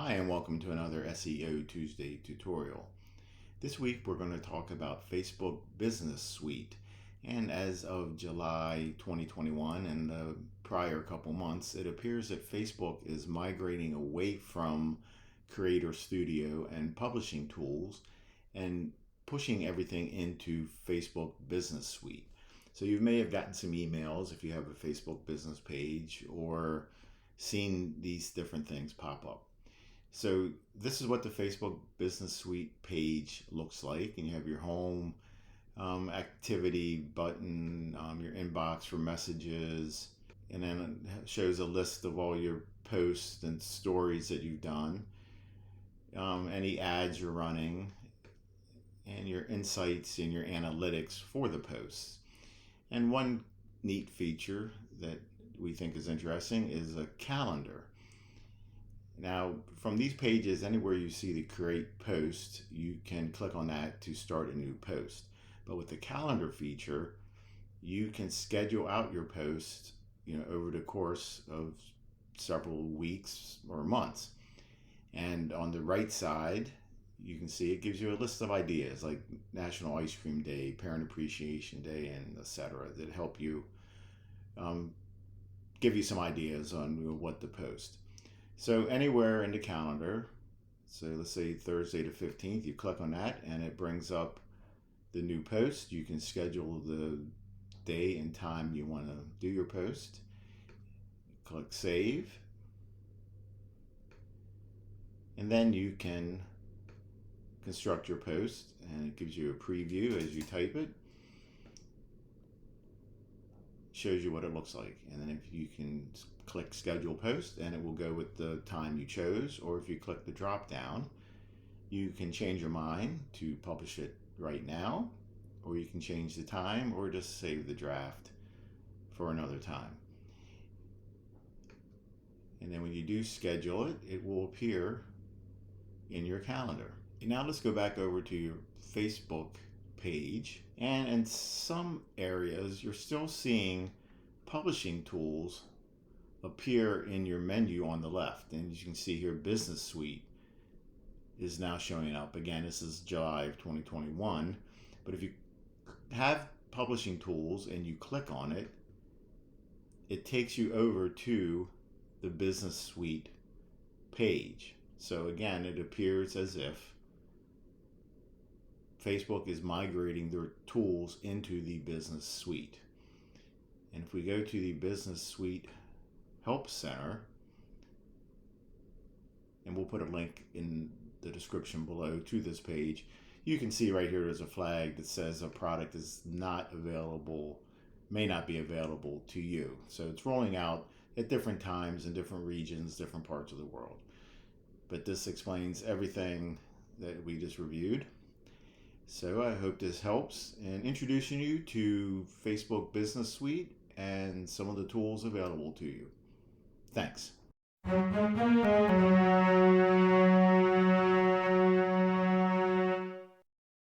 Hi and welcome to another SEO Tuesday tutorial. This week we're going to talk about Facebook Business Suite. And as of July 2021 and the prior couple months, it appears that Facebook is migrating away from Creator Studio and publishing tools and pushing everything into Facebook Business Suite. So you may have gotten some emails if you have a Facebook business page or seen these different things pop up. So this is what the Facebook Business Suite page looks like, and you have your home, activity button, your inbox for messages, and then it shows a list of all your posts and stories that you've done, any ads you're running, and your insights and your analytics for the posts. And one neat feature that we think is interesting is a calendar. Now, from these pages, anywhere you see the create post, you can click on that to start a new post. But with the calendar feature, you can schedule out your post, over the course of several weeks or months. And on the right side, you can see it gives you a list of ideas like National Ice Cream Day, Parent Appreciation Day, and etc. that help you give you some ideas on what to post. So anywhere in the calendar, so let's say Thursday the 15th, you click on that and it brings up the new post. You can schedule the day and time you want to do your post. Click save. And then you can construct your post, and it gives you a preview as you type it. Shows you what it looks like, and then if you can click schedule post and it will go with the time you chose, or if you click the drop down you can change your mind to publish it right now, or you can change the time or just save the draft for another time. And then when you do schedule it, it will appear in your calendar. And now let's go back over to your Facebook page, and in some areas you're still seeing publishing tools appear in your menu on the left. And as you can see here, Business Suite is now showing up. Again, this is July of 2021, but if you have publishing tools and you click on it, it takes you over to the Business Suite page. So again, it appears as if Facebook is migrating their tools into the Business Suite. And if we go to the Business Suite Help Center, and we'll put a link in the description below to this page, you can see right here there's a flag that says a product is not available, may not be available to you. So it's rolling out at different times in different regions, different parts of the world. But this explains everything that we just reviewed. So I hope this helps in introducing you to Facebook Business Suite and some of the tools available to you. Thanks.